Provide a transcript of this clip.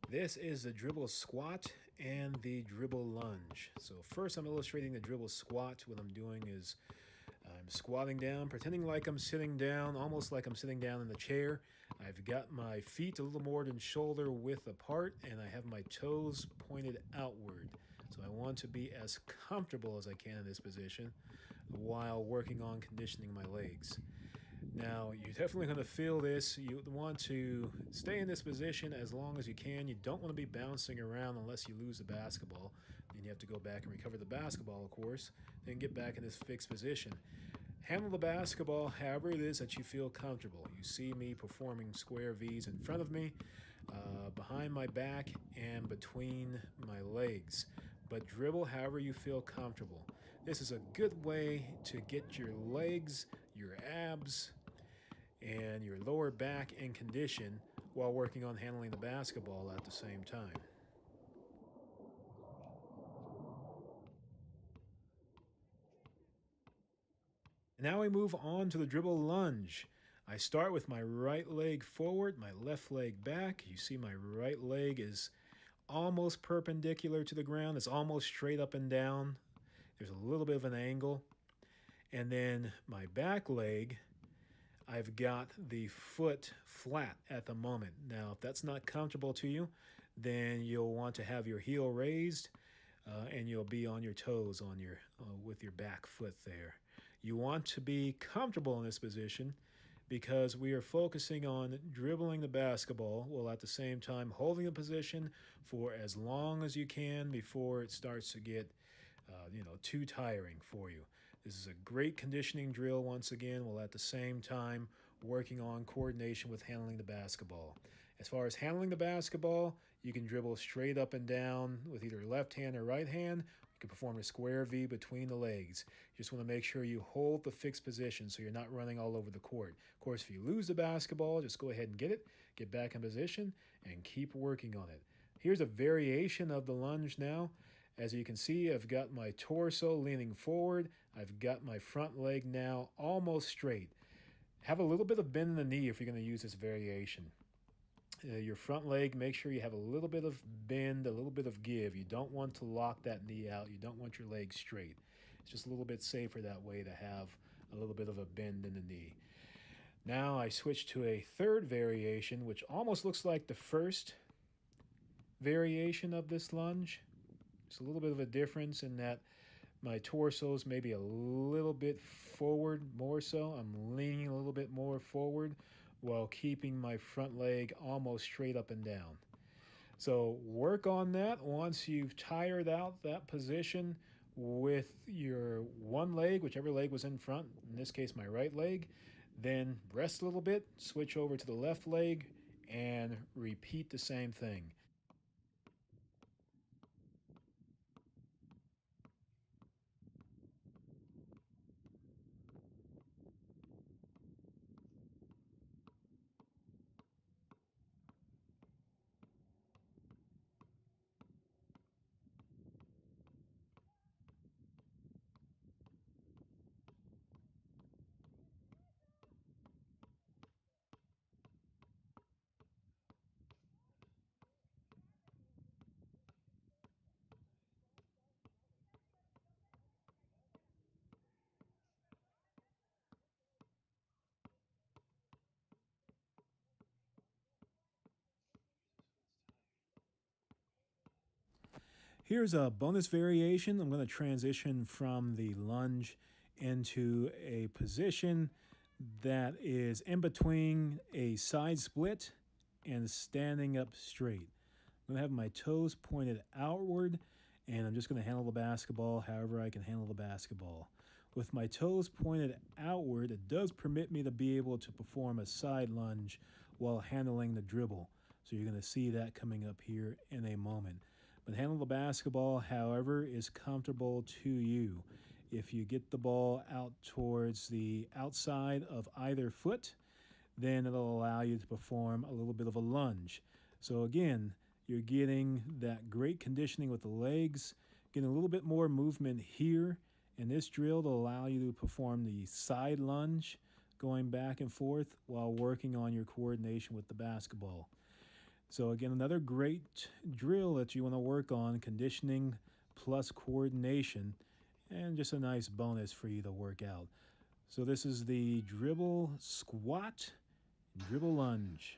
This is the dribble squat and the dribble lunge. So first I'm illustrating the dribble squat. What I'm doing is I'm squatting down, pretending like I'm sitting down, almost like I'm sitting down in the chair. I've got my feet a little more than shoulder width apart, and I have my toes pointed outward. So I want to be as comfortable as I can in this position while working on conditioning my legs. Now, you're definitely going to feel this. You want to stay in this position as long as you can. You don't want to be bouncing around unless you lose the basketball. Then you have to go back and recover the basketball, of course, then get back in this fixed position. Handle the basketball however it is that you feel comfortable. You see me performing square V's in front of me, behind my back, and between my legs. But dribble however you feel comfortable. This is a good way to get your legs, your abs, and your lower back in condition while working on handling the basketball at the same time. Now we move on to the dribble lunge. I start with my right leg forward, my left leg back. You see my right leg is almost perpendicular to the ground. It's almost straight up and down. There's a little bit of an angle. And then my back leg, I've got the foot flat at the moment. Now, if that's not comfortable to you, then you'll want to have your heel raised, and you'll be on your toes on your with your back foot there. You want to be comfortable in this position because we are focusing on dribbling the basketball while at the same time holding the position for as long as you can before it starts to get too tiring for you. This is a great conditioning drill once again, while at the same time working on coordination with handling the basketball. As far as handling the basketball, you can dribble straight up and down with either left hand or right hand. You can perform a square V between the legs. You just want to make sure you hold the fixed position so you're not running all over the court. Of course, if you lose the basketball, just go ahead and get it, get back in position, and keep working on it. Here's a variation of the lunge now. As you can see, I've got my torso leaning forward. I've got my front leg now almost straight. Have a little bit of bend in the knee if you're going to use this variation. Your front leg, make sure you have a little bit of bend, a little bit of give. You don't want to lock that knee out. You don't want your leg straight. It's just a little bit safer that way to have a little bit of a bend in the knee. Now I switch to a third variation, which almost looks like the first variation of this lunge. It's a little bit of a difference in that my torso is maybe a little bit forward more so. I'm leaning a little bit more forward while keeping my front leg almost straight up and down. So work on that once you've tired out that position with your one leg, whichever leg was in front, in this case my right leg. Then rest a little bit, switch over to the left leg, and repeat the same thing. Here's a bonus variation. I'm going to transition from the lunge into a position that is in between a side split and standing up straight. I'm going to have my toes pointed outward, and I'm just going to handle the basketball however I can handle the basketball. With my toes pointed outward, it does permit me to be able to perform a side lunge while handling the dribble. So you're going to see that coming up here in a moment. But handle the basketball however is comfortable to you. If you get the ball out towards the outside of either foot, then it'll allow you to perform a little bit of a lunge. So again, you're getting that great conditioning with the legs, getting a little bit more movement here in this drill to allow you to perform the side lunge, going back and forth while working on your coordination with the basketball. So again, another great drill that you want to work on, conditioning plus coordination, and just a nice bonus for you to work out. So this is the dribble squat, dribble lunge.